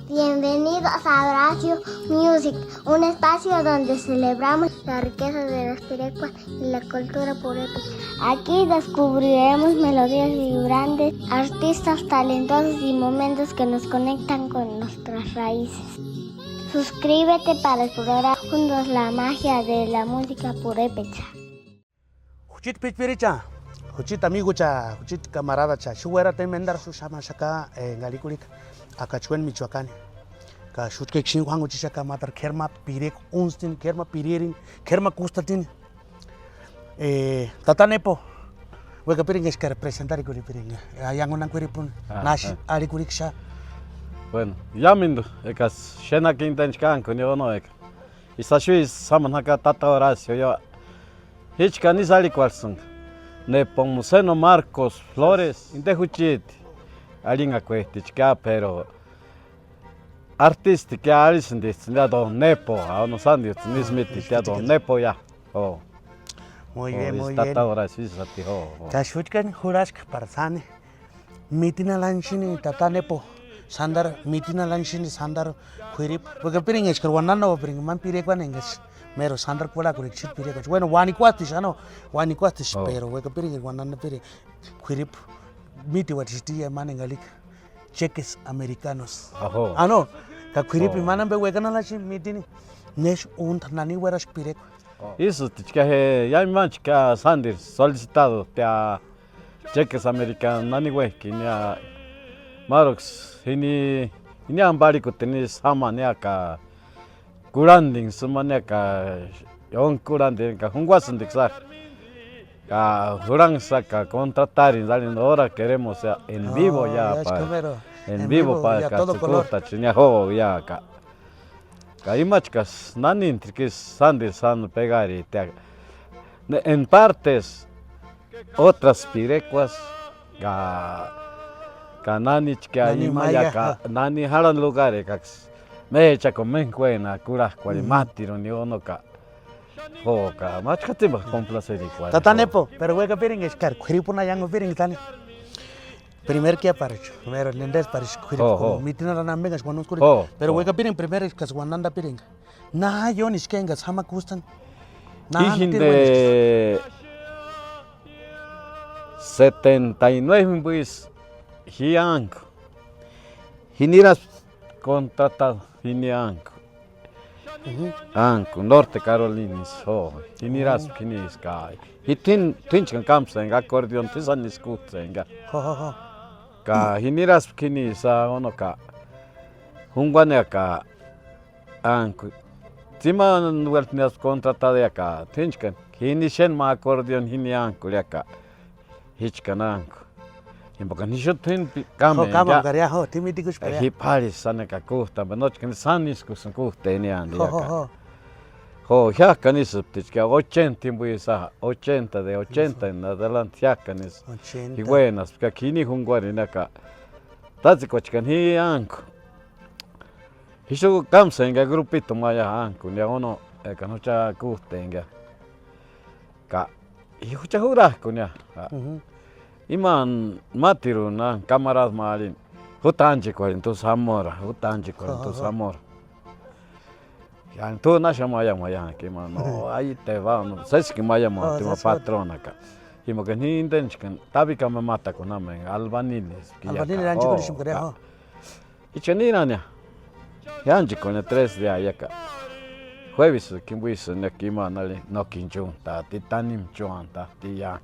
Bienvenidos a Horacio Music, un espacio donde celebramos la riqueza de las pirecuas y la cultura purépecha. Aquí descubriremos melodías vibrantes, artistas talentosos y momentos que nos conectan con nuestras raíces. Suscríbete para explorar juntos la magia de la música purépecha. Huchit pichpiricha, huchit amigo cha, huchit camarada cha, shuera temendar su shama shaka galikulik, akachuen Michoacán. Ka shutke kshin huango chishaka matar kerma pirek unstin, kerma piririn, kerma kustatin. Tatanepo, weka piring es que representar ikuri piring. Yang unang kuripun, nashi alikulik sha. Bueno, yamindu, ekas shena kintenchkan kunyo no ek. Isashui samanaka tata Horacio yo. Hichka ni sali cualsung. Nepomuceno Marcos Flores, intejuchit. Alinga cuestichka, pero artisti que alisen ya don nepo, a unos años nismiti ya don nepo ya. Oh. Muy bien, muy bien. Tata Horacio sati ho. Kashutkan hurask parsane. Mitina lanchini tata nepo. Sandar mitina lanchini sandar kuirip. Weka piring es que wanano piring man pirekwan enges. Mero sandar kuala kurik chit pirekwan. Bueno, wani kuatis ano, wani kuatis pero weka piring wanano piring kuirip. Miti watishti man engalik. Cheques americanos. Aho. Ano, ka kuirip manan be weka na lanchi mitini. Nesh unt nani weras pirek. Isso, tica ya mi manchica Sandir solicitado te a cheques americanos nani we que ni a Marox ini ambarico tenis sama ni aka kuranding sumane ka yon kuranding ka hungwasan dixar ka hurang saca contratar y dale ahora queremos en vivo ya para en vivo para que todo color chinya ho ya ka Caimachkas, nani intrikis Sandir san pegari te en partes otras pirecuas ka nani chka imaya ka nani haran lugares kax me echa comen cuena curas cualimatiro ni uno ka ho ka machkate ba complacer igual Tatanepo, pero weka piring es car kuiripuna yango piring tani. Primer que apareció, primero lendes parece que mitina la nambengas cuando oscuro, pero weka piring primero es que guananda piring. Na yo ni skengas hama gustan. Na de 79 pues hianco. Hiniras contratado hinianco. Anco Norte Carolinas ho. Hiniras kinis kai. Hitin tinchkan kamsen acordeon tisan diskutsenga. Ho. Ka hiniras kini sa ono ka hungwane ka anku tima nueltnias contratada ka tinchkan hinishen ma acordeon hinianku ka hichkan anku imboka nishotin kama garia ho timitikus pa hiparis saneka kuhta benochkan saniskus kuhta enian ho hiakanis ptichka 80 buisa 80 de 80 en adelante hiakanis y buenas que kini hungwari naka tazikochkan hi anku hisho kamsenga grupito maya anku ni ono kanocha kustenga ka hiucha hura kunya iman matiru na camarada malin hutanji ko en tu samora ya tu nasha maya que mano ahí te va no sabes que maya mo tu patrona ka y mo que ni intention tabi ka me mata con amen albaniles anchi ko sim kare ha y chenina nya ya anchi con 3 de ayaka jueves que buis ne ki manale no kinjun ta titanim chuanta ti ya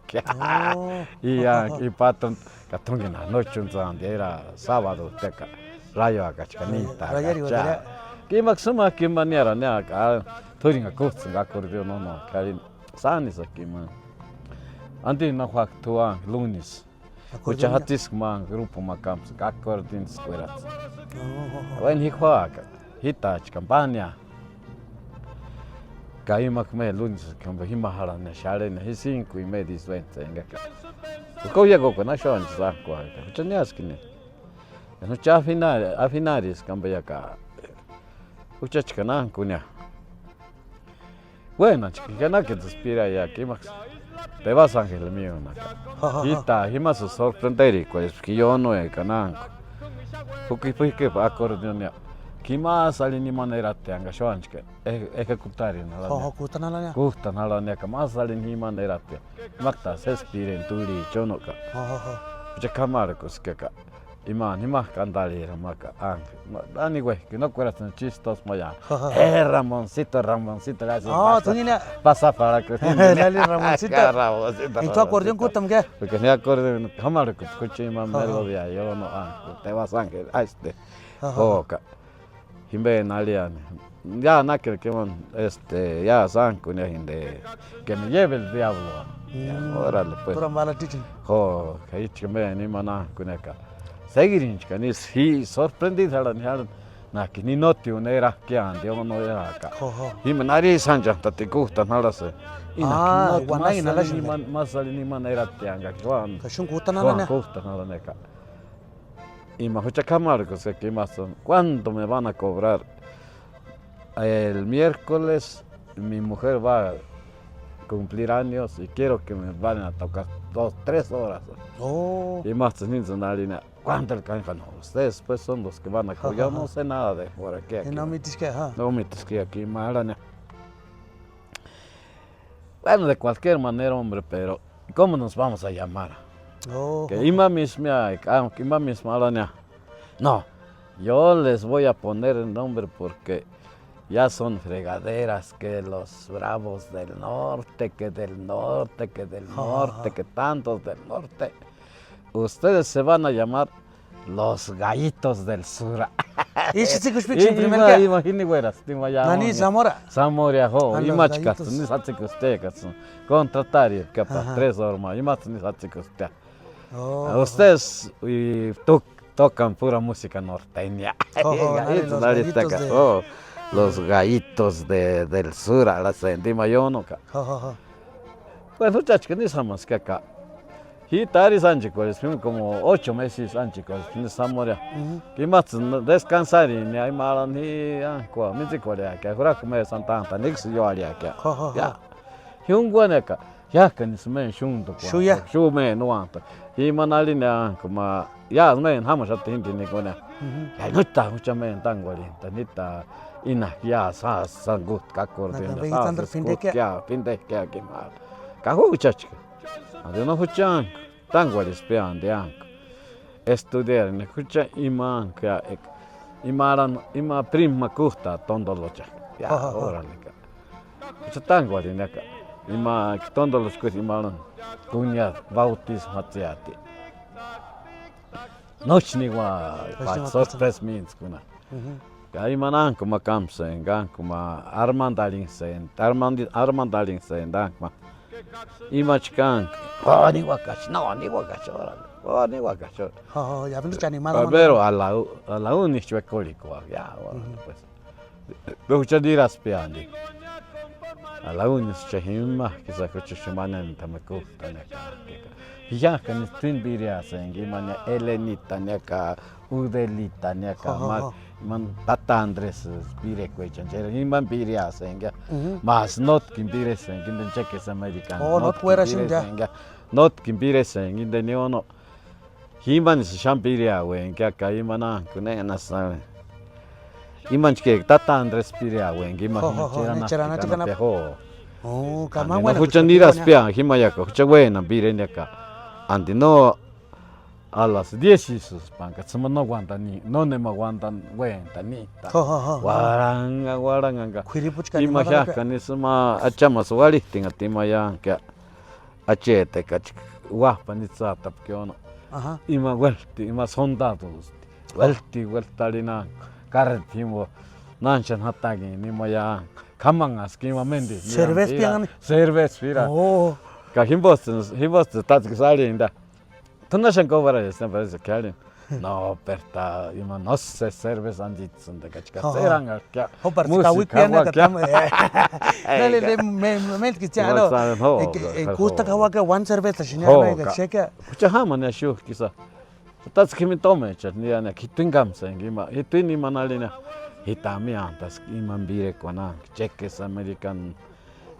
y ya y patron ka tongina no chunzan era sábado teca rayo akachkanita que maxima que maneira né a toringa curso acordeon no carin sanis aqui man ante na factua lunes kucha hatis man grupo macams acordeon squarat when he quack hitach campania Kaimak me lunes kamba himahara ne share ne 5:20 engaka ko ya go na shon sa ko chanyas kine no cha afinaris kamba ya ka Uchachkana kunya. Bueno, chiquicana que te inspira ya aquí, Max. Te vas, ángel mío, Naka. Hita, himas sorprender, pues que yo no he cananco. Porque pues que acordeón ya. Kima sali ni manera te anga shoanchke. Ejecutar na Ho la. ho kuta na la nya. Gusta na la ne kama sali ni manera te. Makta sespiren tuli chonoka. Ho. Pucha camarcos que acá. Iman, candalera, maca, Ani güey, que no cueras tan chistos maya. Ramoncito, le haces Tú ni la. pasa para que Dale, Ramoncito. Ramoncito. ¿Y tu acordeón kutam qué? Porque ni acordeón, camarcos, escuché iman melodía, yo no, te vas ángel, Joca. Himbe nalian. Ya naker que man, ya sanco ni hinde, que me lleve el diablo. Órale, pues. Turam bala tichin. Que ich me ni mana kuneka. Seguirinchka ni si sorprendido na que ni noti unera que ande no era acá. Y me nari sanja te gusta nada se. Guanay na la ni man masali ni man era te anga Juan. Kashun kuta na la nya. Gusta nada neka. Y me escucha camarcos que más son. ¿Cuándo me van a cobrar? El miércoles mi mujer va a cumplir años y quiero que me vayan a tocar 2, 3 horas. Y más teniendo una línea. ¿Cuánto el canje? No, ustedes pues son los que van a cobrar. Yo no sé nada de por aquí. No me que, No me que aquí, malaña. Bueno, de cualquier manera, hombre, pero ¿cómo nos vamos a llamar? Que ima misma, alaña. No, yo les voy a poner el nombre porque ya son fregaderas que los bravos del norte, que del norte, que del norte, que tantos del norte. Ustedes se van a llamar los gallitos del sur. ¿Y si se escucha primero que? Imagínate, güeras, Nani Zamora. Zamora, ni machcas, ni sabe que usted, contratar, que para 3 horas más, y más ni sabe que usted. Ustedes tocan pura música norteña. Los gallitos del sur, a la sentima yo no. Pues muchachos, que ni sabemos que acá. Y taris anchicos, como 8 meses anchicos, ni Zamora. Que más descansar y ni hay malas ni anco, mi chicoria, que ahora comer Santa Ana, ni que yo haría que. Ya. Y un guaneca. Ya que ni se me junto. Shu me no anta. Y manalina como ya me hamos a tinti ni con ya no está mucho me tan guarita ni está ina ya sa gut ka cordiona fin de que aquí mal ka huchach ade no huchan tan guaris pean de ank estudiar ne hucha iman ka imaran ima prima custa tondolocha ya órale ka hucha tan guarina ka ima tondolos ku imaran kunya bautismo hatiati nochni wa sorpres means kuna kai manan kuma kamsen gan kuma armandalin sen dan kuma imachkan ni wakash ora ni wakash ya ven chani mala pero a la uni chuecolico ya pues lo diras peandi a la uni chehima que se coche shamanen tamako tanaka ya que ni tin biria sengi manya Elenita neka Udelita neka man tata Andres bire kwechanjera ni man biria senga mas not kin bire sengi den cheques americano not fuera singa not kin bire sengi den yono himan se champiria wen ka kaimana kunena sa iman ke tata Andres biria wen gi man cherana chikana kama wana huchandiras pia himayaka huchawena bire neka andi no a las 10 sus pancas no aguantan no me aguantan cuenta ni guaranga imajaka ni suma achamas walistin atimaya que achete kach guapa ni tsata pkiono ima vuelti ima soldados vueltalina carretimo nanchan hatagi ni maya kamangas que imamente cervez pira Hibos tatski salinda. Tunashan cobra este parece que alguien. No, perta, ima no se cerveza anditsun de kachka seranga. Música wikiana katam. Dale me que chalo. Gusta kawaka one cerveza shinera que checa. Kucha hama ne shu kisa. Tatski mi tome chatni ana kitingam sengima. Hitini manalina. Hitami antas ima bire kwana cheques american.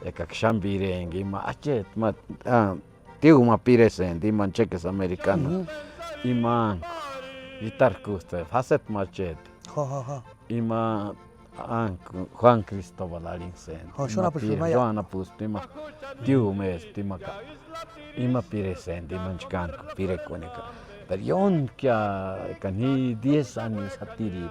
Eka shambire ngima achet ma tiu ma piresen di man cheques americano iman guitar kuste facet machete ima Juan Cristóbal Alinsen shona pushima ya Joana pustima tiu mes timaka ima piresen dimanchkan pirekonika pero yon kya kani 10 años atiri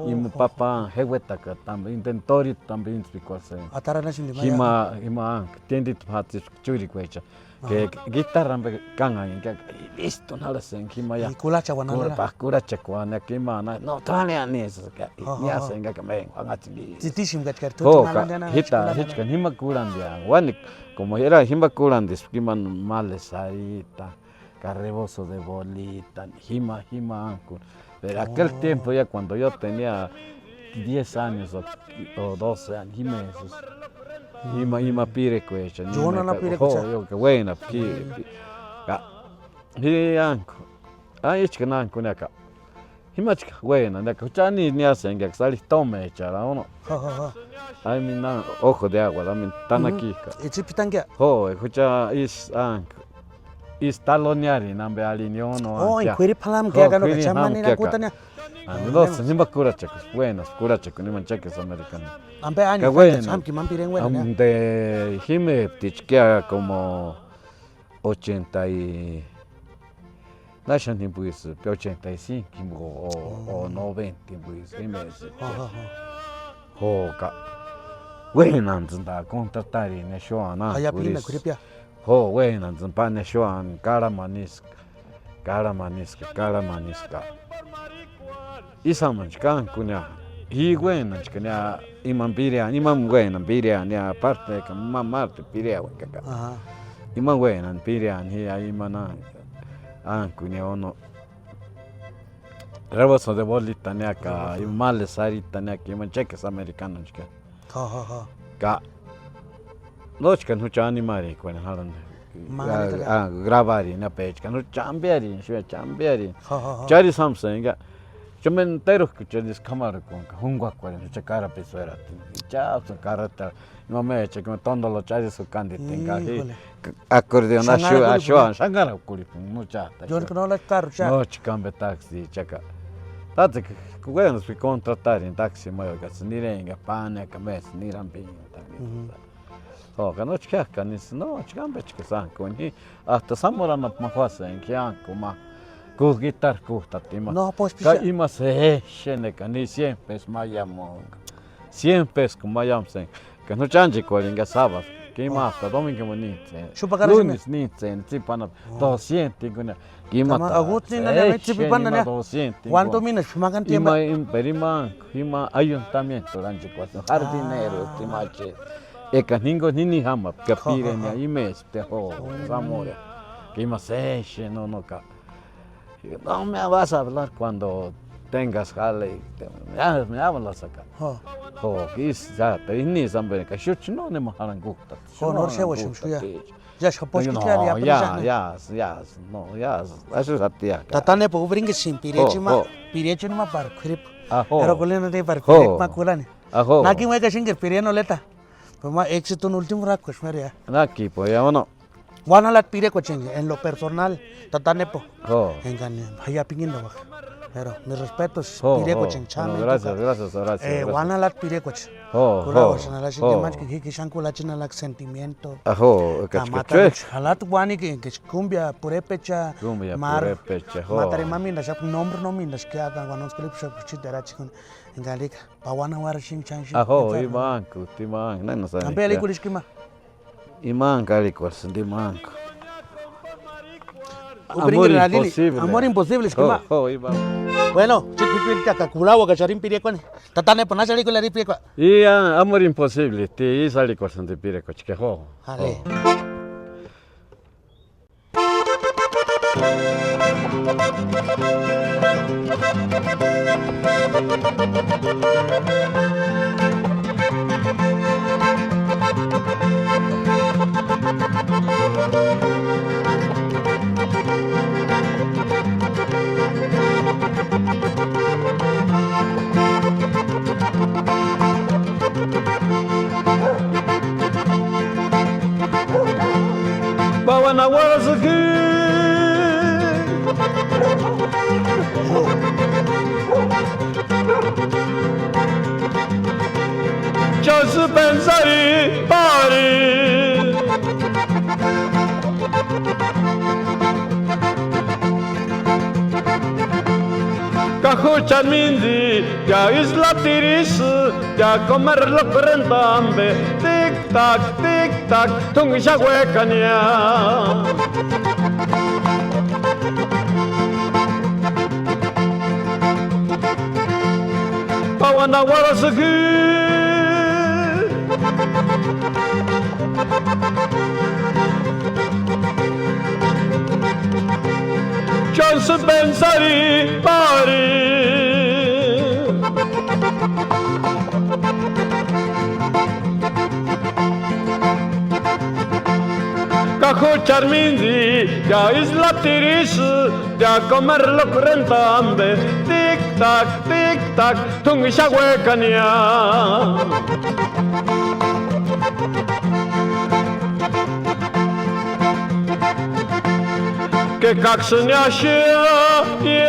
ima papa hewetaka también intentori también spikosen atarana shindima hima tendit patis churi kwecha que guitarra me cangan que listo nada se encima ya kulacha wanala kulacha kwana que mana no tania ni eso que ni hacen que me van a tingi titishim gatker to hita hichka hima kulandia wani como era hima kulandis que man malesarita carreboso de bolita hima anco pero aquel tiempo ya cuando yo tenía 10 años o 12 años meses ima pire kwecha yo no la pire kwecha yo que buena ki hi anko ichka nanko naka himachka buena naka chani ni hacen que sali tome chara uno ay mi na ojo de agua dame tan aquí ichipitanga escucha is anko is taloniari nambe alinio no inquiri palam que haga lo que chamani la kutania los ni bakura checos buenos cura checo ni mancheques americanos ampe años bueno que man piren bueno de hime tichkia como 80 y Nashan pues 85 o 90 pues hime ka bueno nda contratar ne shoana allá pina kuripia bueno nda ne shoan karamaniska isamanchkan kunya y bueno chkania imam buena piria ni aparte que mamarte piria kaka imam buena piria ni ahí mana kunya ono rebozo de bolita ni acá y mal sarita ni aquí man cheques americanos chka ka no chka no chani mari kunya halan gravari na page kan no chambiari chari samsung yo me entero que yo les cámara con jungua cuando se cara pesera ya su carata no me eche que me tondo lo chai su candid tenga acordeón a shangara kuri mucha yo no la carro cha no chicambe taxi chaca tate que bueno se contratar en taxi mayo que ni renga pane que mes ni ramping también que no chica no chicambe chica san con hasta samorana mahwasa en que anco guitar tima no pues ima se shene kani 100 pesos mayamo 100 pesos como mayamsen que no change colinga sábado que ima hasta domingo bonite lunes ni tipana 200 kuna ima agutin na tipana na 200 cuánto minas magan tiempo ima ayuntamiento rancho cuatro jardinero timache ekaningo nini hama capire ni imes tejo zamora que ima se shene no ka no me vas a hablar cuando tengas jale, me hablas acá. Ya te ni zambe que shuch no ne maharan gukta. No se voy a ya shaposh ya, eso es atia. Tatane po bringe sin pirechi ma par krip. Pero colena de par krip ma kulane. Naki me que singer pireno leta. Pues ma éxito en último raco es meria. Naki po ya no. Wana lat pire ko en lo personal tatane po. Engane haya pingin do. Pero mis respetos pire ko chame. Gracias. Wana lat pire ko. Kula wasana la shige manch que shankula china la sentimiento. Kachche. Halat wani que cumbia purepecha. Mar. Matare mami na shap nombre no min das que hagan wanos clip shap chitera chikun. Engalik pawana war shin chanshi. Iman kutiman. No sé. Ampe likulish kima. Iman calicos de manco. Amor imposible, esquema. Bueno, chiquipil cacaculawa, cacharín piriecone. Tatane ponachari con la ripiecua. Y amor imposible, te sale con de pireco, chiquejo. Ale. But when I was a kid, 就是pensar y parir. Cajucha mindi, ya isla tiris, ya comer lo prendambe, tic tac, tung huecania. Pawana warasaki. Chance pensar y parir. Cajo charmindi, ya isla tiris, ya comer lo rentambe, tic tac, tung huecania. Que kakšne še je.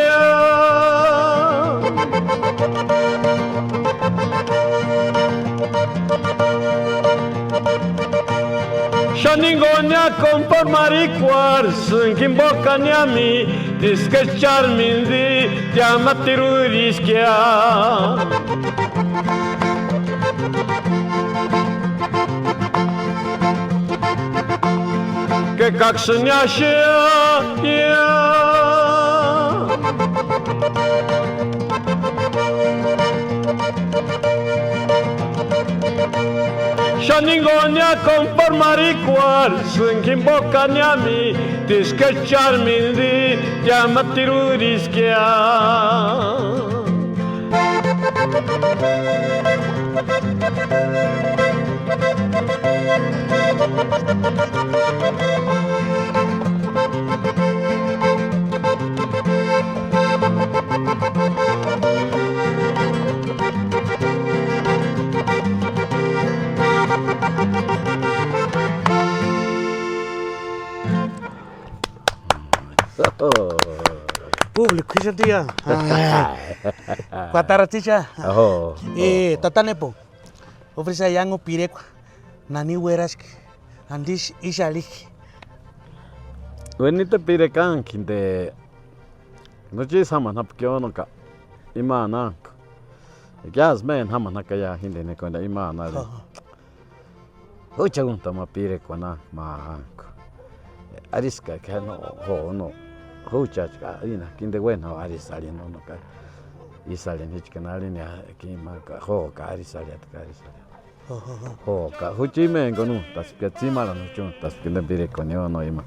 Še ningonja konformari kvar, sânkim bocaniami, discăciar mindi, diamatiru rischia. Que kakšne še je. Še ningonja konformari kvar, sânkim bocaniami, discăciar mindi, diamatiru rischia. Público, ¿qué sentía? Cuataraticha. Tatanepo. Ofrece yango pireco. Nani huerask. Andish ishalik. Venite pirecan, quinte. No chis haman hap kionoka. Imanak. Gas men haman hakaya hindi ne konda imana. Ucha unta ma pireco na mahanko. Ariska que no. Huchachka, ina, quinte bueno, arisali no ka. Isalen hichkanali ni kimaka, ho ka arisali at ka arisali. Ho ka huchime gonu, tas que timala no chun, tas que le pire con yo no ima.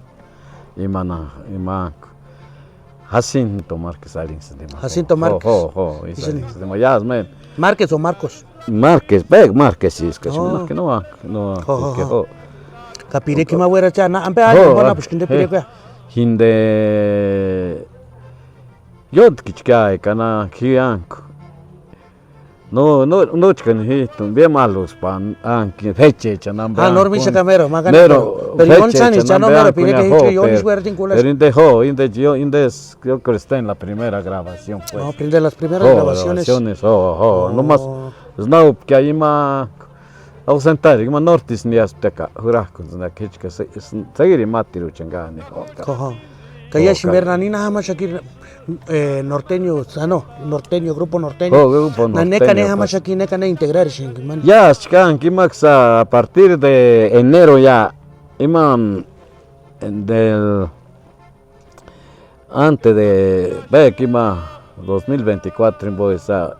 Jacinto Márquez Alins de Jacinto Márquez. Ho, Isalen de Moyas men. Márquez o Marcos. Márquez, Márquez sí, es que no. Capire que ma huera chana, ampe ayo bona pues quinte pire ka. Hinde yod kichkai kana kianko no chikan hitun bien malos pan anki feche chanamba normisha camero magano pero yon chani chano mero pide que hicho yon es huertin culas pero inde yo creo está en la primera grabación pues no prende las primeras grabaciones no más no que ahí ma ausentari ma nortis ni azteca hurakun na kichka seguir matiru changani Kaya Shimernanina hama shakir norteño, grupo norteño. Neka ne hama shakir neka ne integrar shingman. Ya, shkan kimax a partir de enero ya iman del antes de Bekima 2024 en Boesa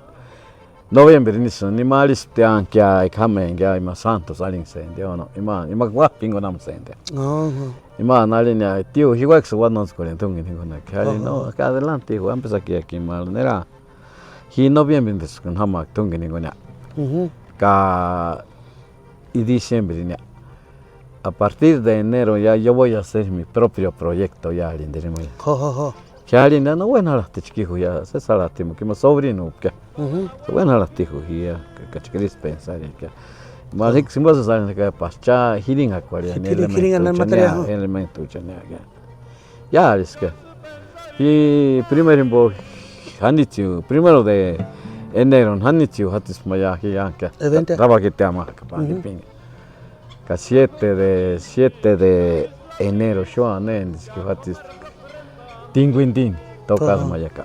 noviembre ni malis te anche ai kamen ya ima santos alin incendio no ima guapingo nam incendio. Ima nalinia tío igual que nos colentung ni con que no acá adelante hijo empezó aquí mal nera hi noviembre con hamak tung ni con ka y diciembre ni a partir de enero ya yo voy a hacer mi propio proyecto ya al inderimo que alguien no bueno la tichijo ya se salatimo que mi sobrino que bueno la tijo ya que queréis pensar que mas ik simba sa salen ka pascha healing aquaria elemento elemento chanya ya es que Y primero de enero, Hanitiu, Hatis Maya, Hianka, Rabakitama, Ka 7 de enero, Shoan, Hatis Tinguindin, Tocas Mayaka.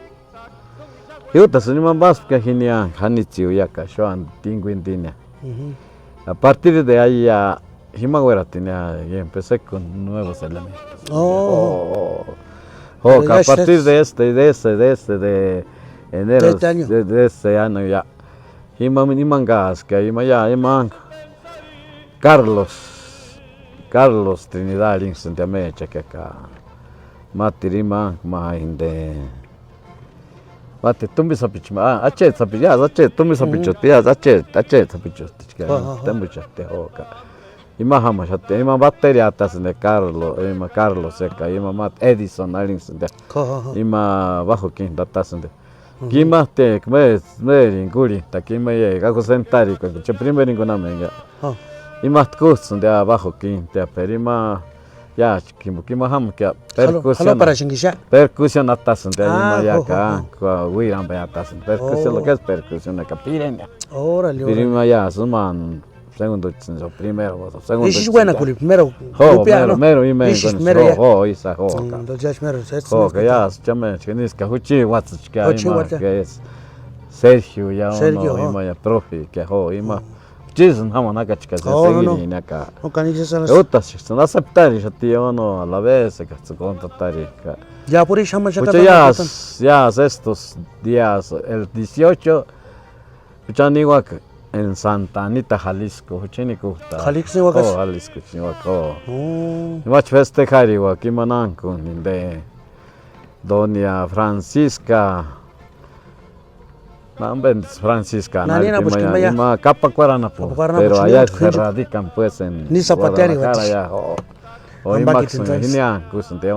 Y otras animas más que Hinian, Hanitiu, Yaka, Shoan, Tinguindina. A partir de ahí ya Himaguera tenía y empecé con nuevos elementos. A partir de enero de este año ya Himangas que Himan Carlos Trinidad Linson de Amecha que acá Matiriman de Mate tumbi sapichma ache sapillas ache tumbi sapichotias ache sapichos tembuchate hoka ima hamashate ima batería tas de Carlos seca ima mat Edison Arlington de ima bajo kin datas de Kima te me guri ta kima ye ga sentari con che primero ninguna menga ima kus de abajo kin te perima ya kima ham que percusión atas de ima ya ka wiran be atas percusión lo que es percusión acá pirenia órale pirima ya suman segundo primero segundo es buena con el primero mero y me con isa entonces mero que ya chame chinis que huchi what's que es Sergio ya uno ima ya profe que ima Jason hamana ka chica se seguir acá no canizas otras son aceptar y tío no a la vez que se contactar ya por eso ya estos días el 18 Chanihuac en Santa Anita, Jalisco, Jalisco, Chihuahua. Y más festejar igual que Mananco, de Doña Francisca. Francisca, no capa cuarana, pero allá se radican pues en Guadalajara, o en Máximo,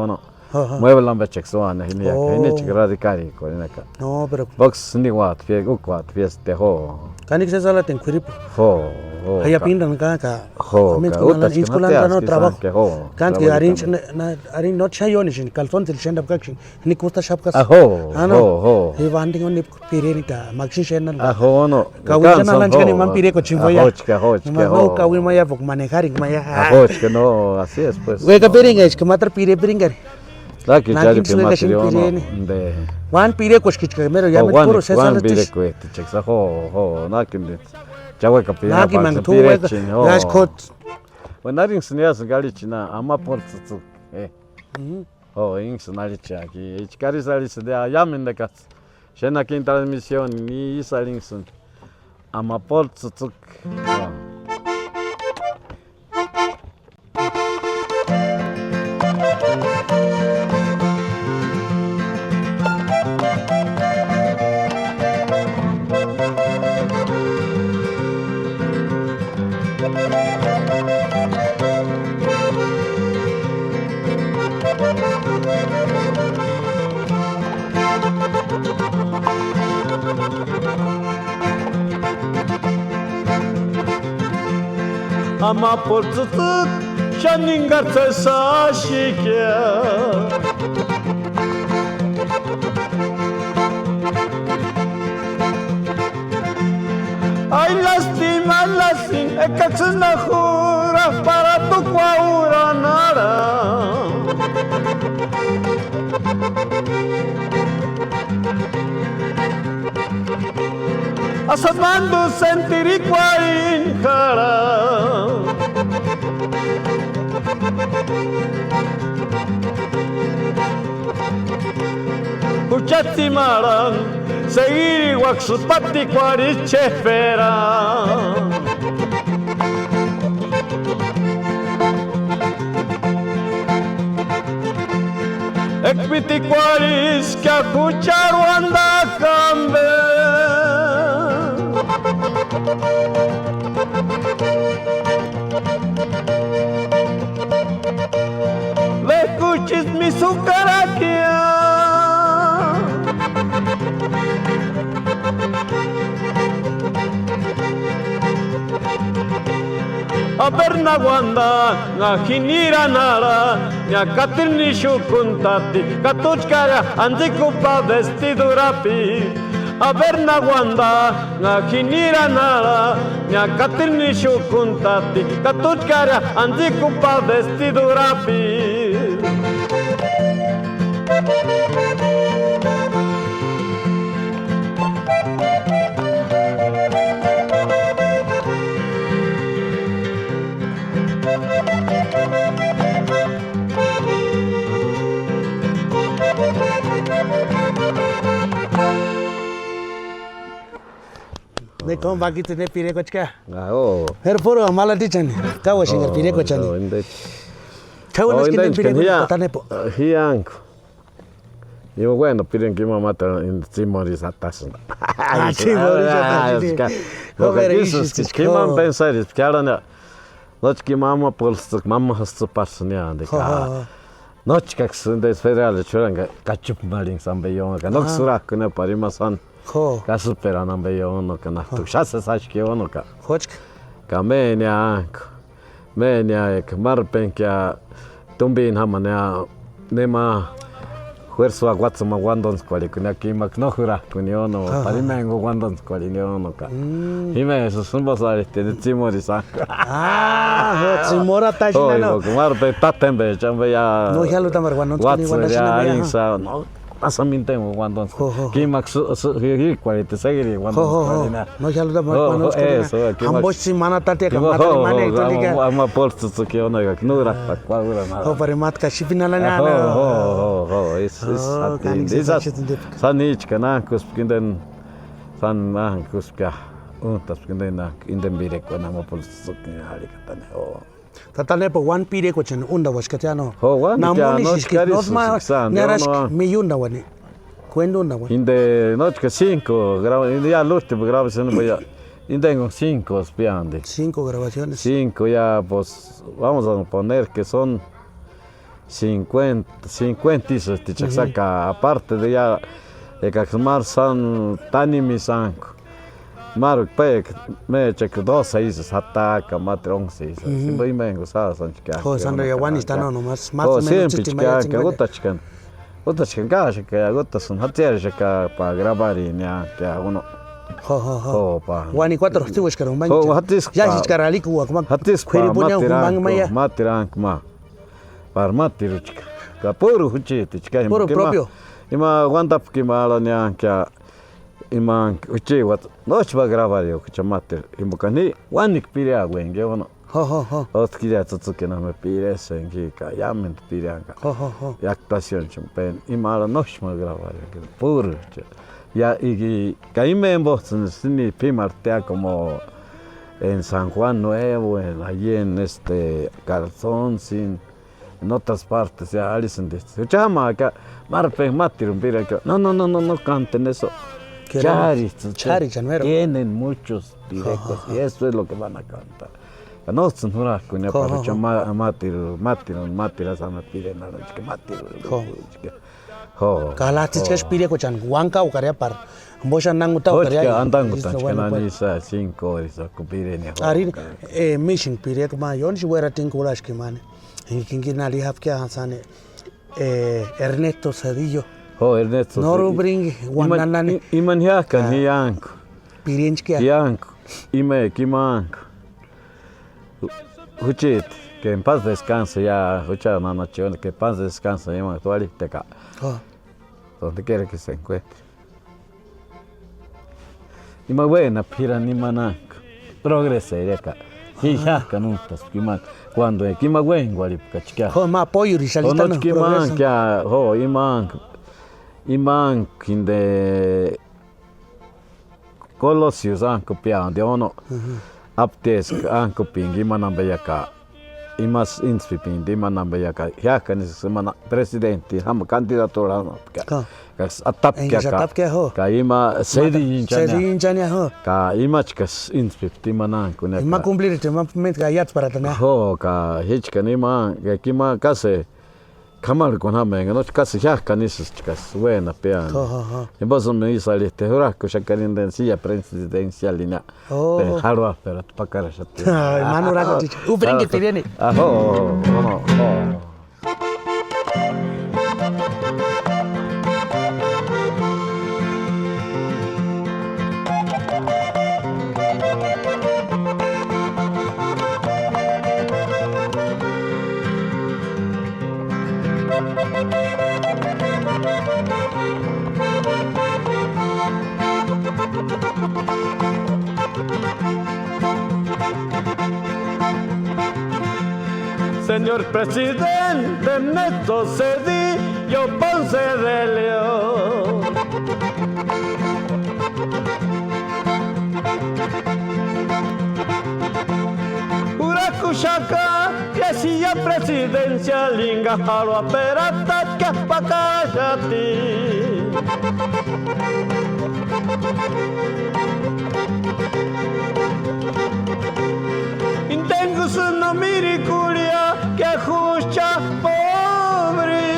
no. Mueve la mechexuana, y ni radicari, no, pero box ni what, fiesta, Canix sala ten curip. Haya pindan ka. No trabajo. Kan que arin no chayones en calzón del senda kakshin. Ni costa shapkas. He banding on pirenita. Maxi channel. No. Kawina lanch kan man pire ko chimboya. No kawin maya vok manejar maya. Que no, así es pues. We ka piringa es que matar pire piringar. La que ya que material de Juan pire ko skich mero ya me puro se sala pire ko chexa na que ya we ka pire na que man tu we gas kot bueno ring snias galichina ama por tsu ing snalicha ki ichkari salis de allá de cas shena que transmisión ni salinsun ama por tsu Ama por tutuk şaningar tesa şike Ay lastima lasin ekatsna jura para tu cuaura nara Asamando sentirikuain jara Uchati marang seguir waxupati cuarichefera Ekpiti cuaris que acucharu anda cambe Le escuches mi sucaraquia Abernaguanda, Nahinira Nara, Nyakatirni Shukuntati, Katuchkara, Antikupa vestido rapi. Abernaguanda, Nahinira Nara, Nyakatirni Shukuntati, Katuchkara, Antikupa vestido rapi. Ne kom bagi tu ne pire kochka. Oh. Her puro amala di chani. Kawa singar pire kochani. Kawa nas kine pire kota ne po. Hianco. Yo bueno, piden que mamá te en Timoris atas. Ah, Timoris atas. Lo que dices que man pensar es que ahora no que mamá polstuk mamá has su pasnia de ka. Noche как sundes federal churanga kachup maling sambe yo ka no surak ne parimasan. Ho. Ka supera nambe yo no ka na tu shasa sachke ono ka. Hochk. Ka menia ek marpen que tumbin hamania nema fuerza guatsama guandon squali kuna ki maknohura kuniono parimengo guandon squali neono ka. Hime eso sumba sare te Timoris sa. Ah, Timora ta jina no. Marpe tatembe chambe ya. No ya lo tamar guandon squali guandon squali no. Pasaminte guandon. Ki max hi quali te segiri guandon squali na. No ya lo tamar guandon squali. Ambos si mana tate ka matre mane to liga. Ama portu que ono ka knura pa quadura na. Ho parimat ka shipinala na. Ho Sanich kana kuskinden san kuska untas kinden in den bire kona mo polsuk halikatane o tatane po one pire ko chen unda was katano ho wan namoni shikit nosma nerash miyunda wani kwendo unda wani inde noche 5 ya l'ultima grabación voy a tengo 5 spiande 5 grabaciones 5 ya pues vamos a poner que son 50 te saca aparte de ya que marsan tani misanko mar pek me check 2 6 ataca matre 11 si voy mengo sa san chica ho san ya wani sta no más siempre que gotachkan que gotasun hacer que para grabar y que uno ho wani 4 stiwes karon ban ya hichkarali ku akma hatis kheri bonya humang maya matirank ma Parmatiruchka. Kapuru huchitichka. Puro propio. Ima guantap que malanya que ima uchi wat noche va a grabar yo que chamater. Imokani wanik pire agwenge ono. Ho. Otkiria tsutsuke na me pire sengi ka yamen pire anga. Ho. Y actuación chumpen. Ima la noche va a grabar yo. Puro. Ya y caíme en Boston ni pimartea como en San Juan Nuevo, allí en Calzón sin en otras partes, ya Alison dice, chama acá, marpe, matirumbira, no canten eso. Chari, tienen muchos directos y eso es lo que van a cantar. No se nos con ya para chama matiru, sana pide nada, que matiru. Kalati chas pide ko chan, wanka ukaria par. Mbosha nanguta ukaria. Andanguta, kanani sa 5 horas ko pide ni. Ari mission pide ko ma yon shiwera tinkulash ke mane. Kingi nali hafke hasane Ernesto Cedillo. Ernesto. Noru bring wananani. Iman yakan hiyanko. Pirinchke. Hiyanko. Ime kimanko. Huchit, que en paz descanse ya, hucha una noche, que en paz descanse ya actualmente acá. Donde quiera que se encuentre. Ima buena pira ni mananko. Progrese acá. Y ya canuntas, kiman. Cuando es kima wen guarip kachka. Ho ma apoyo risalitano. Ono kiman kya ho iman kinde Colosius anko pian de ono. Aptes anko pingi manambeyaka. Imas inspipin di manambeyaka. Ya kan semana presidente ham candidatura no. Kas atapke ho. Ka ima sedi inchania ho. Ka imachkas inspipti manan kuna. Ima cumplir te ma met ga yat para tana. Ho ka hichkan ima ga kima kase Kamal con hamenga, no casi ya canisas chicas, buena peana. Y vos me hizo el tejoraco, ya calendencia presidencial lina. Pero harva, pero para cara ya te. Ay, mano raco, brinque te viene. No. Señor presidente Ernesto Cedillo Ponce de León. Uracuchaca, que silla presidencia, linga jaro a perata, que apacayati. Intengus no miriculia, que justa pobre.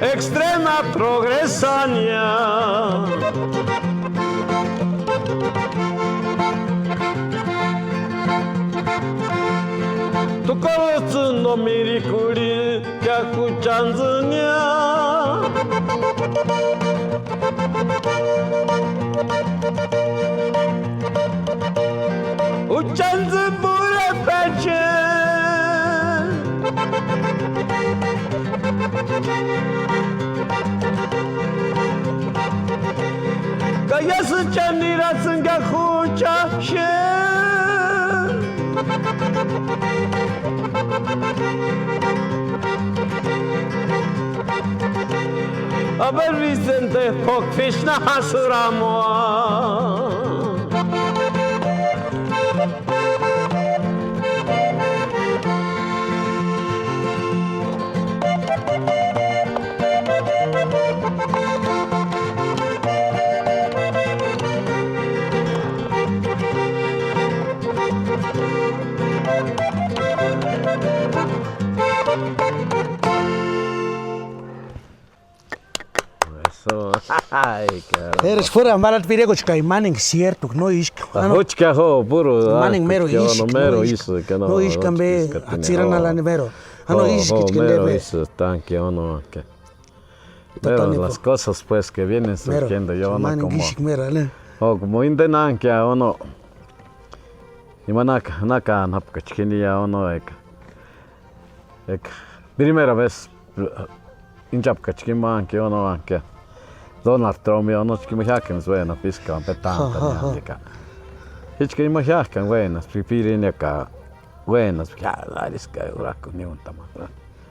Extrema progresania. Tu corazón no miricuri, que escuchanzania. Uchanzu pure peche. Kaya su chandira sunga kucha she. Aber Vicente Pokfishna Hasuramwa. Eres fuera malat pirego chkai maning cierto, no isk. Hochka ho puro. Maning mero isk. Mero isk, no isk kambe atsiran ala mero. Ano isk mero isk tanque ono que. Pero las cosas pues que vienen surgiendo yo no como. Como intentan que ono. Imanaka naka napka chkinia ono eka. Primera vez injapka chkiman que ono anke. Donald Trump ja noćki mahjakan zvena piska petanta njandika. Hička ima mahjakan vena spipirinjaka vena spjalaariska urako niuntama.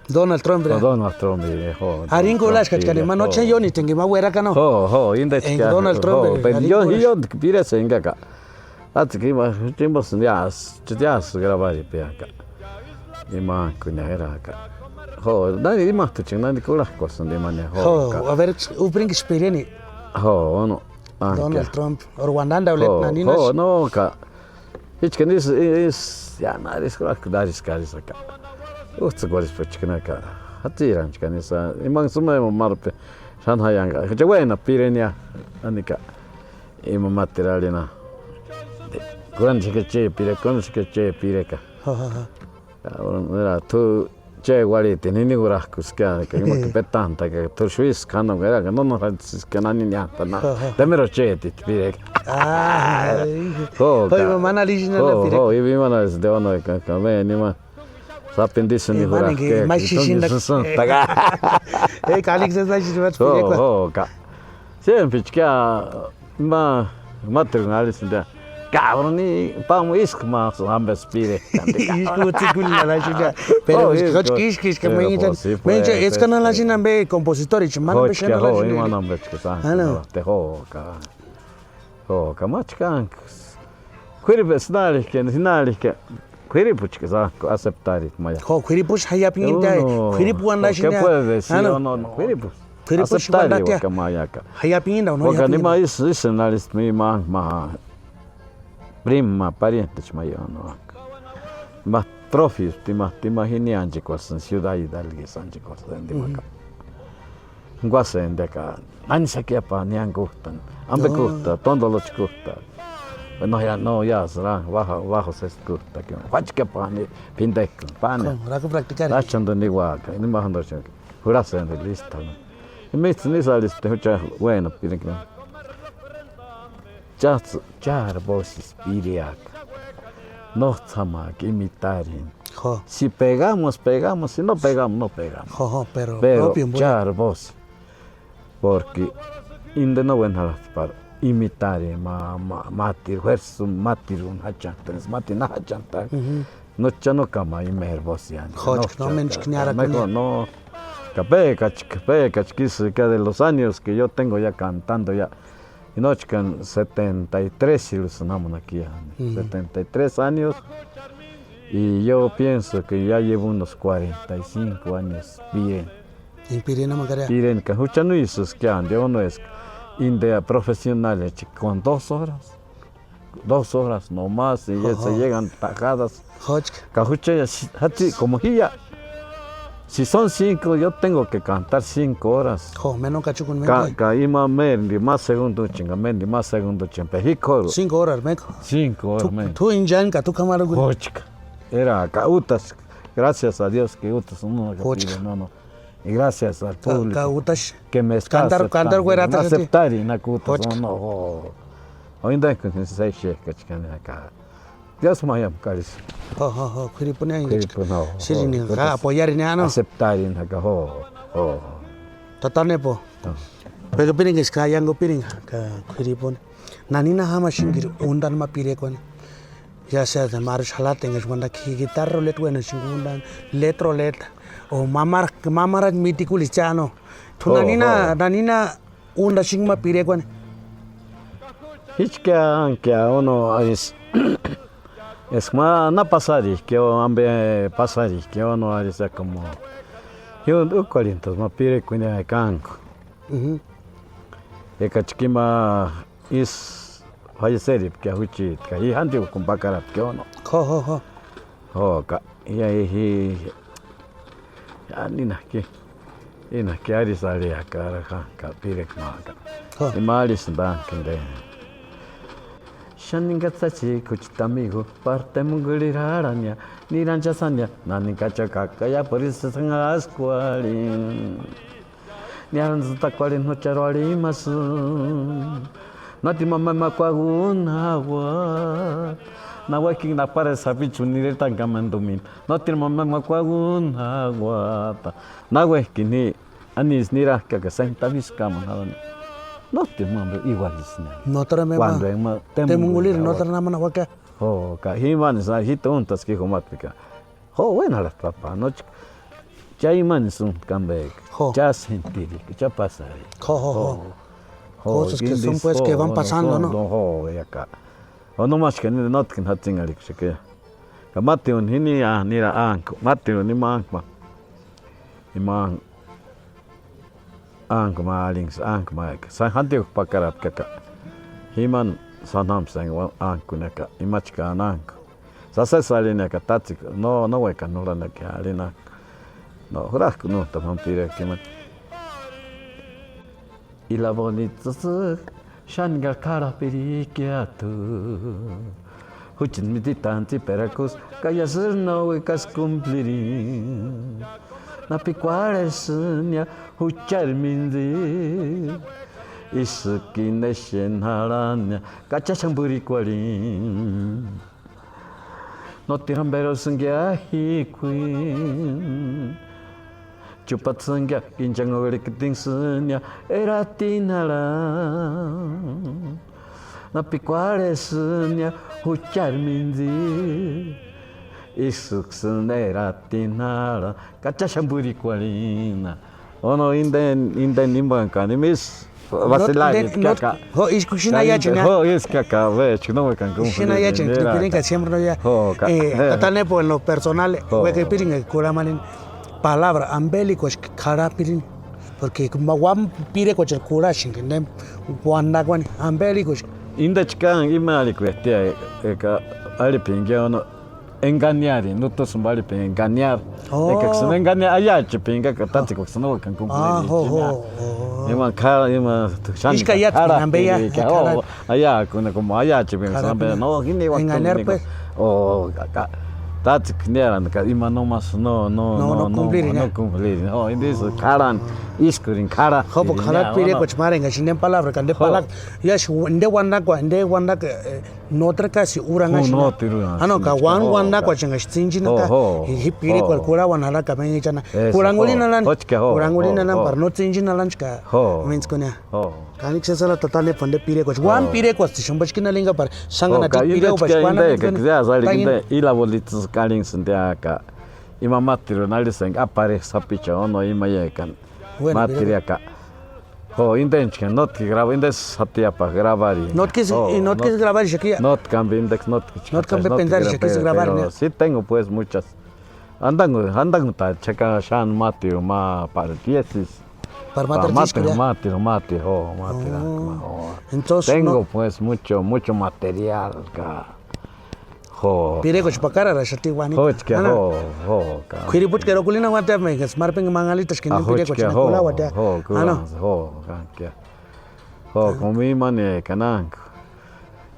Donald Trump. Donald Trump je ho. Aringo laskachkani manoche yoni tengi mawera no. Ho indechka. Donald Trump. Ben yo pirese ingaka. Atki ma timbos jas gravali piaka. Ima kunya heraka. Dani imahtučin, dani kulahko sam da imanje. A ver, upringi spireni. Ono. Donald Trump, Rwanda uletna ninas. No, ka. Hička ja, naris kulahko daris karisaka. Uhtsa goris pečkina ka. Hatirančka nisa. Imang sumemo marpe. Shanhayanga. Kaja vena pirenja. Anika. Ima materialina. Kurančika če pireka. Mira, tu che guarite nini gurahkus ka ima petanta ka turšvis kanam ga ka no rancis ka nani nyata na demero che ti pirek ho mana original na pirek ho ibi mana de ono ka me nima sapendisen ni gurah ke mashishinda taga kalik se sashi vat pirek ho ka sempre ka ma materialis da Cabroni, pamo isk mas ambas pire. Isko tikul la china. Pero isk que me es kana la china be compositor ich man be chana la china. Man be chka. Te ho ka machkan. Quiri besnali que sinali que quiri puchka sa aceptar maya. Ho quiri push haya pinta. Quiri puan la china. ¿Qué puede decir? No, quiri push. Quiri push maya ka. Haya pinta no. Porque ni mais isso analista me ma. prima, pariente mayo no. Más trofios, te imaginas en ciudad Hidalgo, Sanchicos, de Maca. Guasen de acá, ancha que pa ni angustan, ambe gusta, todos los gusta. No ya será bajo se gusta que fach que pa ni pindek pan. Raco practicar. Achando ni guaca, ni más ando chen. Jurasen de lista. Y me ni sales te hocha bueno, piden que. Ya voces piriac. No tama que imitarin. Si pegamos, si no pegamos, no pegamos. Pero ya voces. Porque inde no buena para imitar matir un hachantes matin hachanta no chano kama imer bosian no menchkniara no capecach que de los años que yo tengo ya cantando ya y no chican 73 ilusionamos aquí 73 años y yo pienso que ya llevo unos 45 años bien. Piren que muchas no hizo que ande uno es indea profesionales con 2 horas no más y ya se llegan tajadas cajucha como ya si son 5 yo tengo que cantar 5 horas caíma mendi más segundo chinga mendi más segundo chempejicoro 5 horas meco 5 horas meco tú injanka tú camargo era cautas gracias a Dios que utas no y gracias al público que me está aceptar y nacutas no ainda que se checa acá Dios me llama caris apoyar ni ano aceptar en acá tatane po pero piring es kayango piring ka khiripon nanina hama shingir undan ma pire kon ya sea de mar chalate es wanda ki guitarra let bueno shingundan letro let o mamara mitikulis chano nanina unda shingma pire kon hichka que uno es más na pasari que ambe pasari que uno es como yo no cuarentos más pire con el canco cachquima es fallecer que huchi que hay gente con bacara que uno y ahí ina que ari sale acá pire maga y malis banque Shaningatsachi kuchitamigo parte munguliraranya niranchasanya nanikachakakaya porisanga asqualin nianzuta kwalin hocharwali masu nati mama kwagunawa nawaki na para sabichu ni tangamandumin nati mama kwagunawa nawaki ni anis nira que senta viscama no te mando igual no te me cuando te mungulir no te nada waka ka himan sa hituntas ki homatka buena las papá no ya iman sun comeback ya sentir ya pasa cosas que son pues que van pasando no acá o no más que no te hatin alik que mate un hini nira anko mate un imang links sa hanti pakarap kaka himan sanam sang neka imachka anko sa salina ka tatsik no weka no la neka alina no hurak no ta vampire kiman y la bonita shanga cara perikiatu huchin mititanti peracus kayasur no wekas cumplirin na piquaresnya huchar mindi isukine haranya kaca samburi kwalin no tirambero sengya hikuin cepat sengya kincang ngawari keting senya eratinala na piquaresnya huchar mindi isuk senera tinara kaca samburi kwalina ono inden nimban kanimis vasilagi kaka iskushina ya china es kaka ve chino me kan como shina ya china piden que siempre no ya tatane por en lo personal que piden que manin palabra ambélicos cara piden porque magwam pide coche cura shin nem wanda kwani ambélicos Indechkan imali cuestia que alipinga no engañar no to son alipinga engañar que se engaña allá chipinga que tanto que no kan cumplir ima cara ima Iskayat nambeya allá como allá chipinga no engañar pues That's kneran ka ima no mas no cumplir no in this karan iskurin kara hobo khala pire ko chmare nga shinen palabra kan de palak yash inde wanda ko notra ka si uranga shi ano ka wanda ko chenga stinjina ka hi pire ko kura wana la ka me chana kurangulina lan par no stinjina lan ka means ko ne kanik se sala tatale pande pire ko wan pire ko shumbachkina linga par sangana pire ko bachkana que ya sale ila bolitos kalin sendiaka ima matiro naliseng apare sapicha ono ima yekan matiriaka index que not que graba index satia para gravar not que grabar shaki not cambia index not cambia pensar shaki se grabar sí tengo pues muchas andan ta checa shan matiro ma para pieces para matar matiro entonces tengo pues mucho material ka pire ko chpakara ra shati wani ka khiri put kero kulina wata me smar peng mangali taskin pire ko chna kula wata como imane kanang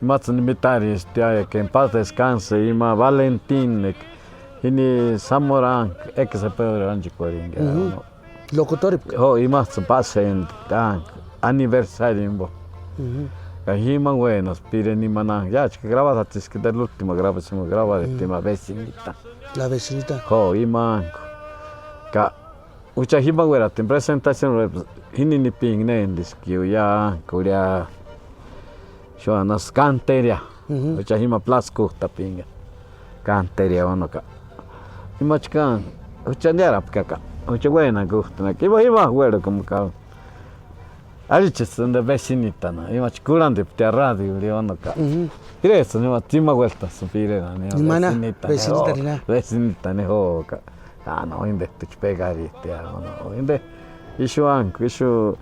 matsun mitaris tia que en paz descanse ima Valentín ini Samorang ex Pedro Anji Coringa locutor ima se pase en aniversario Kahiman buenos pide ni maná ya que grabas antes que del último grabación graba de tema vecinita la vecinita iman ka ucha himan buena te presentación hini ni ping ne indiskio ya kuria shoanas canteria ucha hima plasco tapinga canteria ono ka imachkan ucha ndara ka ucha buena gusta na que hima bueno como ka Alices de vecinita, ¿no? Y más curante de radio, León, acá. Y eso, no, tima vuelta, supire, vecinita, ¿no? No, inde, tu pegari, no, inde. Ishu,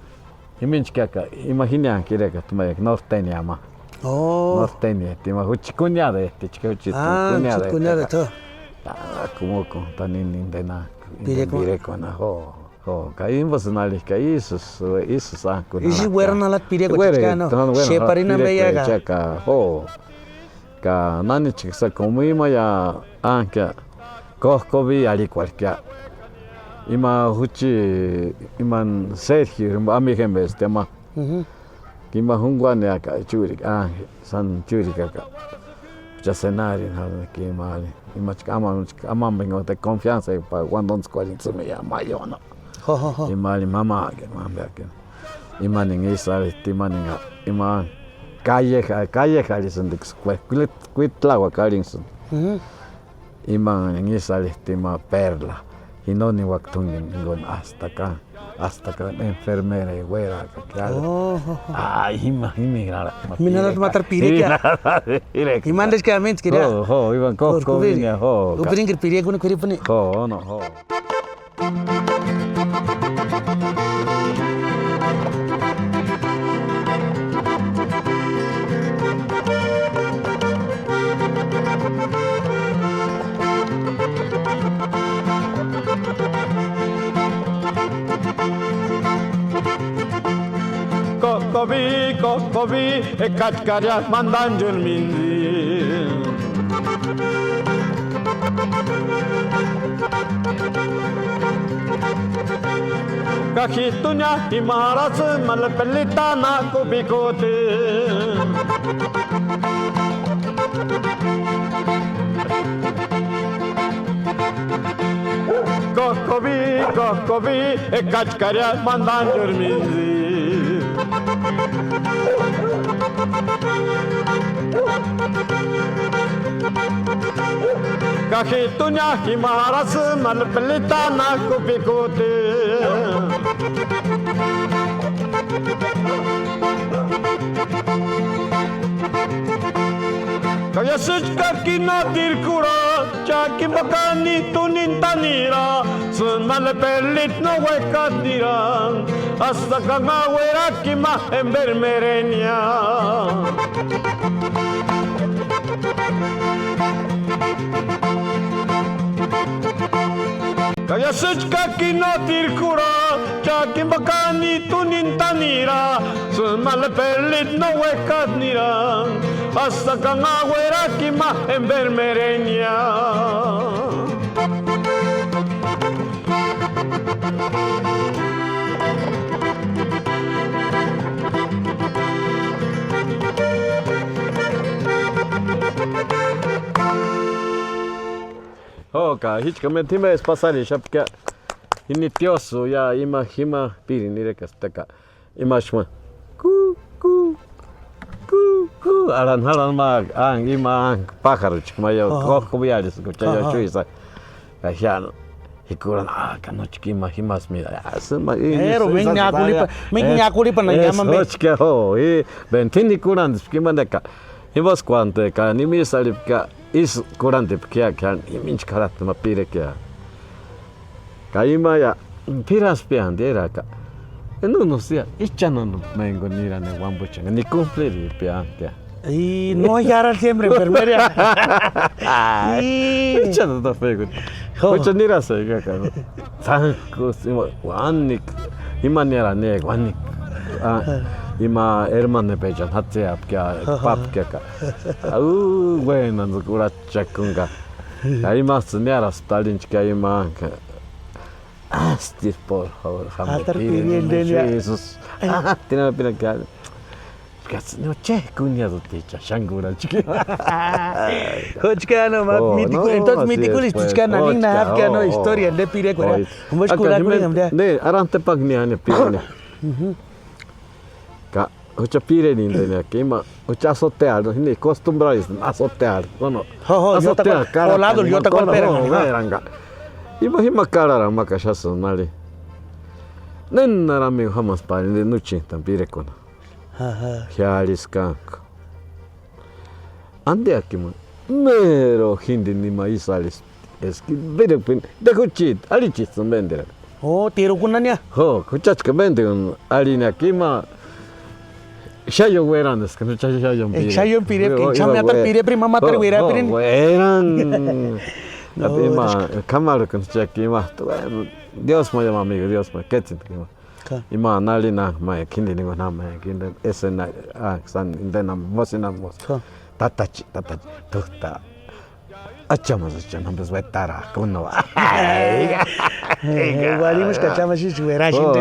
iminchka, imagina que era que tu me norteña, ma. Norteña, tima, huchicuña de este, chicuña de todo. Como con tan indena, pire con ajo. Kain personales que isso saco. Isi werna lat pire ko chano. Sheparina meya ga. Ka nani chiksa como ima ya anka kohkobi ali cualquiera. Ima huchi iman Sergio amigen bes tema. Ima hungwane aka churi san churi ka. Ya cenario que mal. Ima ama vengo de confianza para cuando nos cuarenta me llama yo no. Imali mama que mambeaken imanin isal timanin iman calle kalison de cuitlawa kalinson iman isal estima perla y no ni waktungin ngon hasta acá enfermera y güera ay immigrara minala matar pire iman des que amens quería iban ko vinia upringir pire kun kuripuni no Kokobi, kachkarya mandanjul minzi. Kakitunya imaras malpelita na kubikote. Kokobi, kachkarya mandanjul minzi. Kakitunya himaras malpelita na kubikote. Kaya suchka kinatir kura, chaki bakani tunin tanira, sun malepelit no huecatira, hasta kangawera kima envermerenia. Kaya suchka kinatir kura, chaki bakani tunin tanira, sun malepelit no huecatira, hasta kangawera kima envermerenia. Ka hichkame time es pasali shapka initioso ya ima hima pirini rekastaka imashma ku aran ma ang ima pájaro chikmayo kokobialis kuchayo chuisa kashano hikuran kano chikima himas mira pero mengnyakuli pa na yaman be chika ho bentini kuran skimandaka hibas kwante ka nimi salipka is kurante pkia kan iminch karat ma pire kya kaima ya piras piandera ka no sia ichano no mengo nira ne wambucha ni cumple ri piantia y no yara siempre enfermería ichano da fego ocha nira se ka san ko wanik imanera ne wanik ima hermano pejan hatse apka papka ka bueno no kuracha kunga ima señora stalinchka ima astir por favor Jesus tiene la pena que no che cuñado ticha shangura chiqui hochka no más mítico entonces mítico listichka na ningna apka no historia de pire kora como escuela ne arante pagnia ne pire ka hocha pire nindene que ima hocha azotear no ni acostumbráis a azotear no azotear cara lado yo te cuento ima cara makashaso nali nennara mi hamas pa de noche tampire con hialis kank ande aquí mero hindi ni maisalis es que vede de kuchit alichit vendera tiro kunanya kuchachka vende alina aquí ma shayo werandes que no shayo pire que chame atar pire prima matar wera pire weran ima kamar con chaki ma Dios me llama amigo Dios me ketsin ima nalina ma kindi ni na ma kindi esena san indena mosina mos tatachi tota achamos nos vetara kuno valimos cachamos si wera gente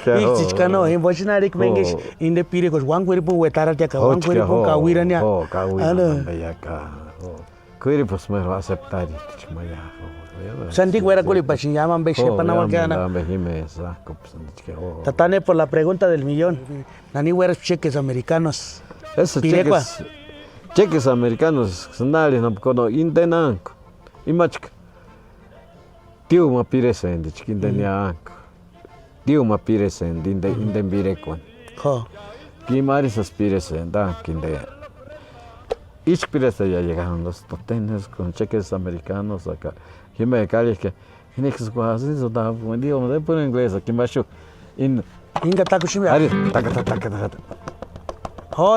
pire ichkano en bocinarik menges inde pire cos wan cuerpo vetara te ka wan cuerpo ka wirania Kuiri pues me va a aceptar chimaya. Santi fuera coli pa llaman be shepa na wakana. Tatane por la pregunta del millón. Nani fuera cheques americanos. Esos cheques americanos sandali no kono intenanko. Imachka. Tiu ma pirese inde chikindenianko. Tiu ma pirese inde birekon. Ki marisas pirese nda kinde. Ya llegaron los totenes con cheques americanos acá. Y me cae que en excuasi eso da buen día, no de por inglés aquí macho. Inga takushimi. Ari taka.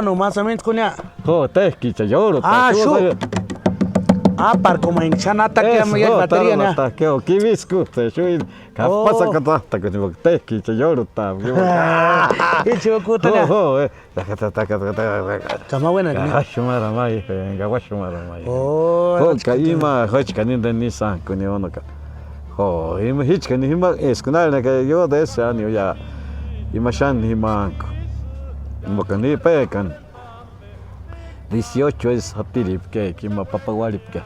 No más o menos kunya. Te kicha lloro. Par como en chanata que me ya batería na. Ta que o kivisku te shui. Pasa que te kicha lloro ta. Ichi kutana. Taka. Kama buena ni. Shumara mai, shumara mai. Kaima hochka ni de Nissan kuni onoka. Ima hichka ni hima eskunal que yo de ese año ya. Ima shan hima. Mokani pekan. 18 es hatirip que kima papagualip que.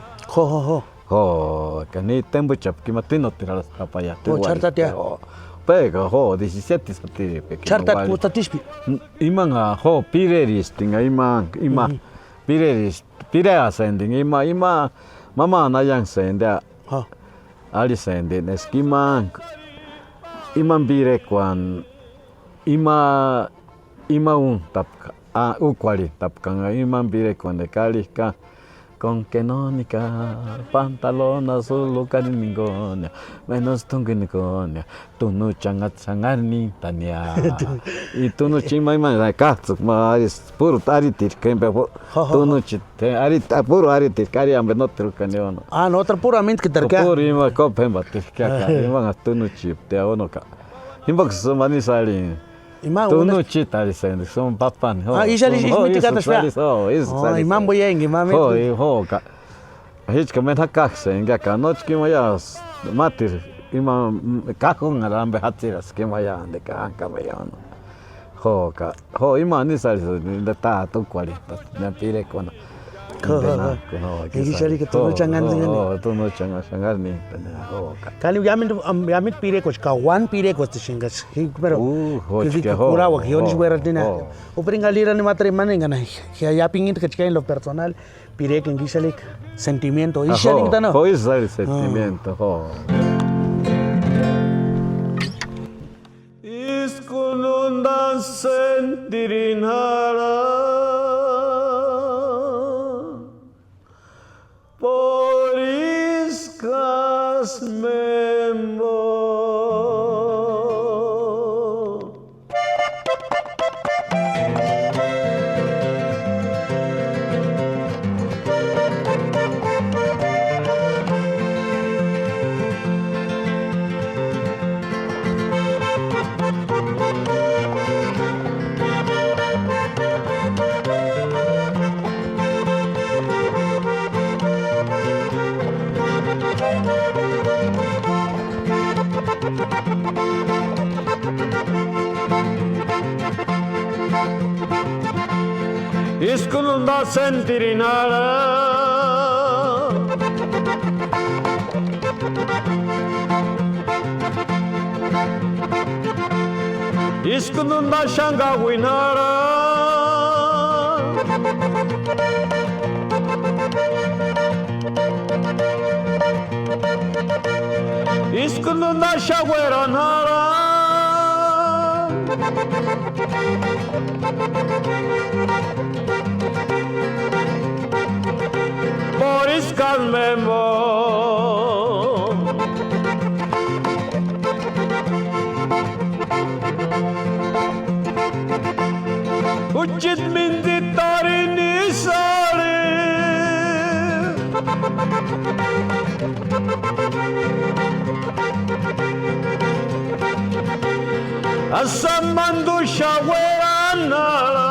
Kani tembo chap kima tino tirar papaya. Chartatia. Pega 17 hatirip que. Chartat putatishpi. Imanga pireris tinga ima pireris pire sending ima mama na yang senda. Ali sending eskima iman bire kwan ima un tapka ukwali tapka iman bire kwan de kalika con kenónica, pantalón azul cariningonia, menos tunginigonia, tú no changat sangarni tania. Y tú no chimay man katsu, es puro aritir, que tú no chite, arita puro aritir, cari ambe no te caniono. Ah, no, otra puramente que te queda. Puro ima copen batir, que acá, ima tú no chip, te ahonoca. Ima que son manisali. Tu nu cita dicendo, sono pappan. Ah, isali ismitikata sfea. Oh, imam boyeng, imam. Ho, ka. Hiç kamen hakakse, ngaka noch ki mayas. Matir, imam kakun alambe hatiras ki mayan de ka anka mayan. Ho ka. Ho imam ni sali de ta tu qualita, na pire con. Isali que tu no changan ngani. Oh, tu no changan ni. Ho ka. Kali yamit pire coch ka wan pire coch chingas. Pero que cura o que onis fuera tina. O pringalira ni matre manengana. Que ya pingit que en lo personal pire que isali sentimiento. Isali ta no. Ho isali sentimiento, ho. Iskunundan sentirin hara. Poriskas membo. Iskununda sentirin ara. Iskununda shanga winara. Iskununda shagweranara. Boris Calmemo. Ucit mindi tarini sari. Asamandu shaweranara.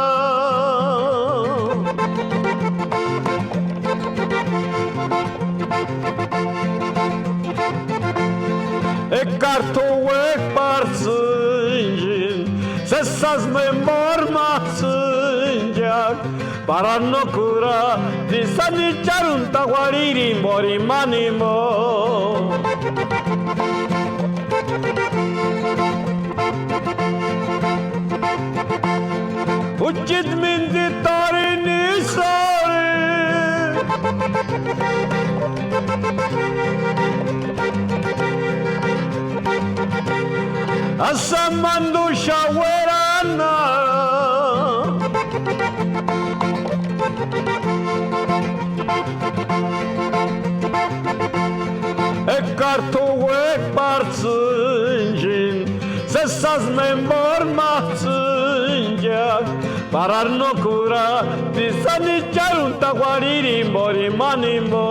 Ekartu ek parsınjin, sessaz memor masınjak, para no cura, disani charun taguariri mori manimo. Ucit mindi tarini sari. Asamandu shawerana. Ekartu ek parsınjin, sessaz memor mahsınjak, parar no cura, disani charun taguariri mori manimo.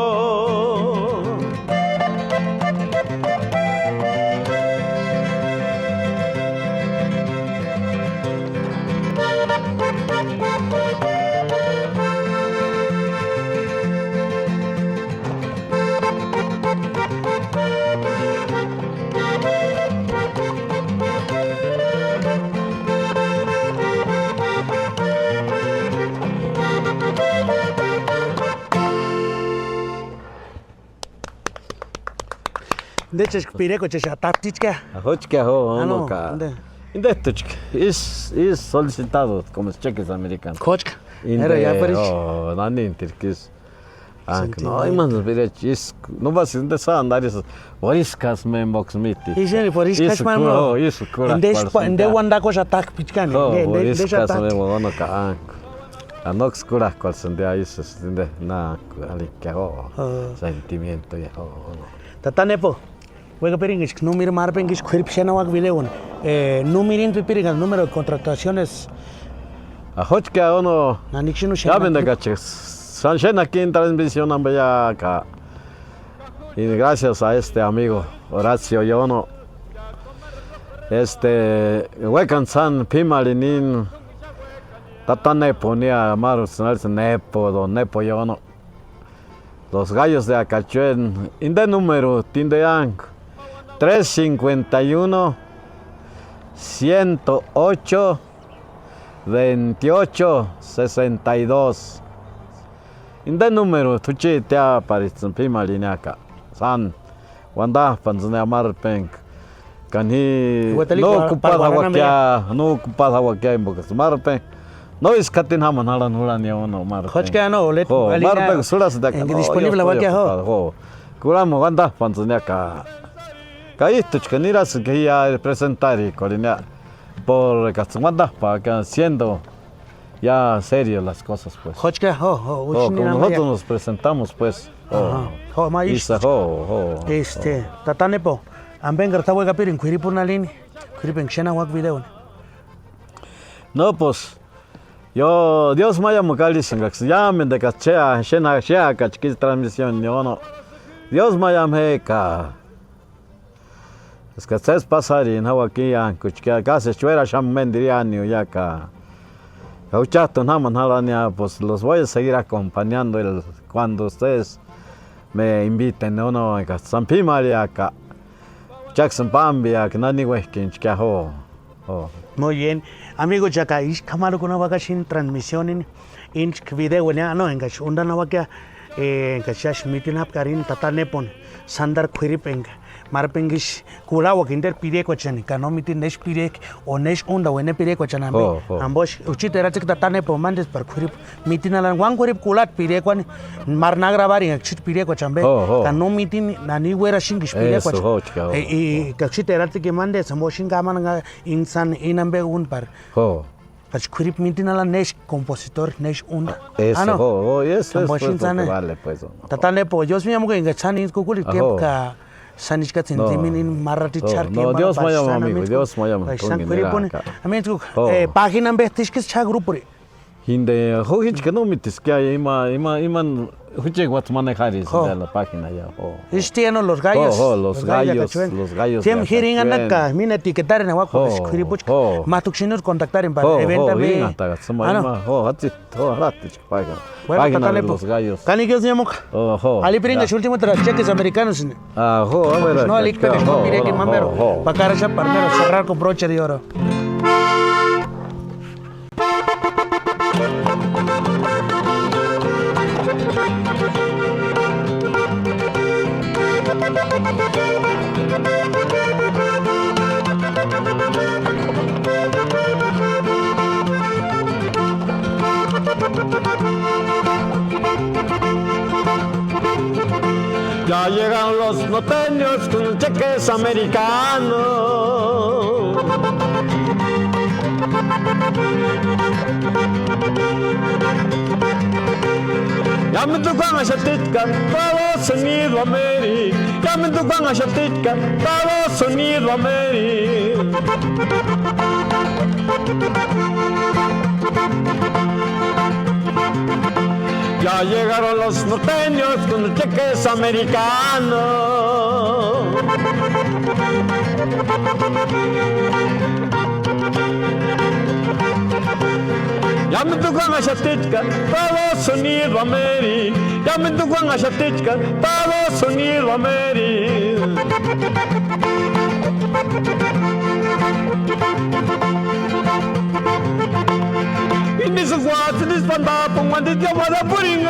De hecho, pire coche taptichka. Hochka ho, no ka. Indetuchka is solicitado como cheques americanos. Cochka. Era ya parece. Oh, nani tirkis. No, imanos berechis. No vas in the sun, that is Boriskas membox miti. Iseni Boriskas membo. Isso, cura. Inde wanda cosa tak pichkan. Boriskas membo no ka. Anox cura cual sendea isso sende na ali que sentimiento ya Tatanepo. Wega piringish número marpengish khirpshena wak video. Numerin piringal número de contrataciones. A hochka ono Nanixino ya vende gaches. Sanchen aquí en transmisión ambaya acá. Y gracias a este amigo Horacio Yono. Wekan san pimalinin Tatanepo ni a Marus Nepo Yono. Los gallos de Acachuen, inde número, tindean 351 108 28 62. Inde número, tuchi te aparecen pimaliniaca. San, wanda panzane amar penk. Kanhi no ocupado wakia en bocas marpen. No es katin haman halan hulan ya uno mar. Hochka no let marpen sulas de disponible wakia ho. Kuramo wanda panzaniaca. Kaito chkaniras que ya presentar y coordinar por Catzmanda para que siendo ya serio las cosas pues. Hochka Como nosotros nos presentamos pues. Tatanepo. Ambengar ta wega pirin khiripuna lini. Khiripen shena wak video. No pues Dios maya mukali singax ya me de cachea shena shea cachquis transmisión no. Dios maya meka. Es que se pasar y no aquí ya cuchka casi chuera sham mendrianio ya ka. Gauchato naman halania pues los voy a seguir acompañando cuando ustedes me inviten uno en San María acá. Jackson Bambia, que nadie huesquin, que Muy bien, amigos, ya que es cámara con una vacación transmisión en video, no, en que una nueva que en que ya meeting up karin Tatanepon, Sandar Quiripeng, Marpengish, Kulawa, Kinder Pirequachan, Cano meeting Nesh Pirek or Nesh Unda, when a Pirequachan, and Bosch, Uchiteratic Tatanepon, Mandes per Quirip, meeting and one Quirip Kulat Pirequan, Marnagra Bari, and Chit Pirequachambe, Cano meeting, Naniwera Shingish Pirequach, Cachiteratic Mandes, and washing Gaman in San Inambe Unpar. Pach Quirip meeting a la Nesh compositor Nesh Unda. Yes, vale, pues. Tatanepo, yo me llamo en Gachanis, Kukuli, Kepka. Sanishka Tintimin in Marati Charki. No, Dios me llama amigo, Dios me llama. Página Bestishkis Chagrupuri. Hinde, Hohich que no mitis que iman Huche manejaris de la página ya. Estiano los gallos. Los gallos. Tiem hearing anaka, mina etiquetar en Aguaco, Scribuch, Matuxinos contactar en evento. Página de los gallos. Canigos Yamuk. Ali Pringas último tras cheques americanos. No, Ali Pérez, no, mire que mamero. Pacarasha Parmero, cerrar con broche de oro. Ya llegan los norteños con cheques americanos. Ya me tocan a Chatitka, todo sonido América. Ya me tocan a Chatitka, todo sonido América. Ya llegaron los norteños con los cheques americanos. Ya me tocan a Chatitka, todo sonido América. Ya me tocan a Chatitka, todo sonido América. Y ni se guarda, ni se panda, pongan de llamada por inglés.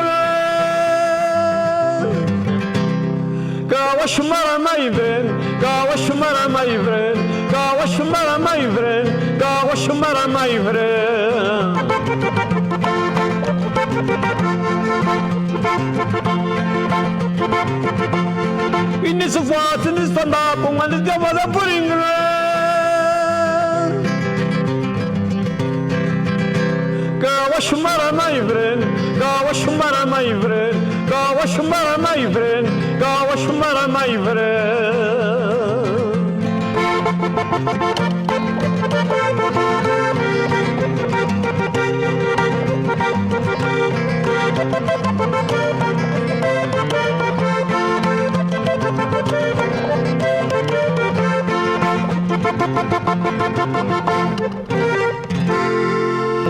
Kawashmara my friend, Kawashmara my friend, Kawashmara my friend, Kawashmara my friend. Y ni se guarda, ni se panda, pongan de llamada por inglés. shumara my friend, gawa shumara my friend, gawa shumara my friend, gawa shumara my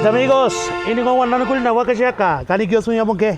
Pues amigos, ini ko wannan kulina waka shaka kani kyo sun yabon ke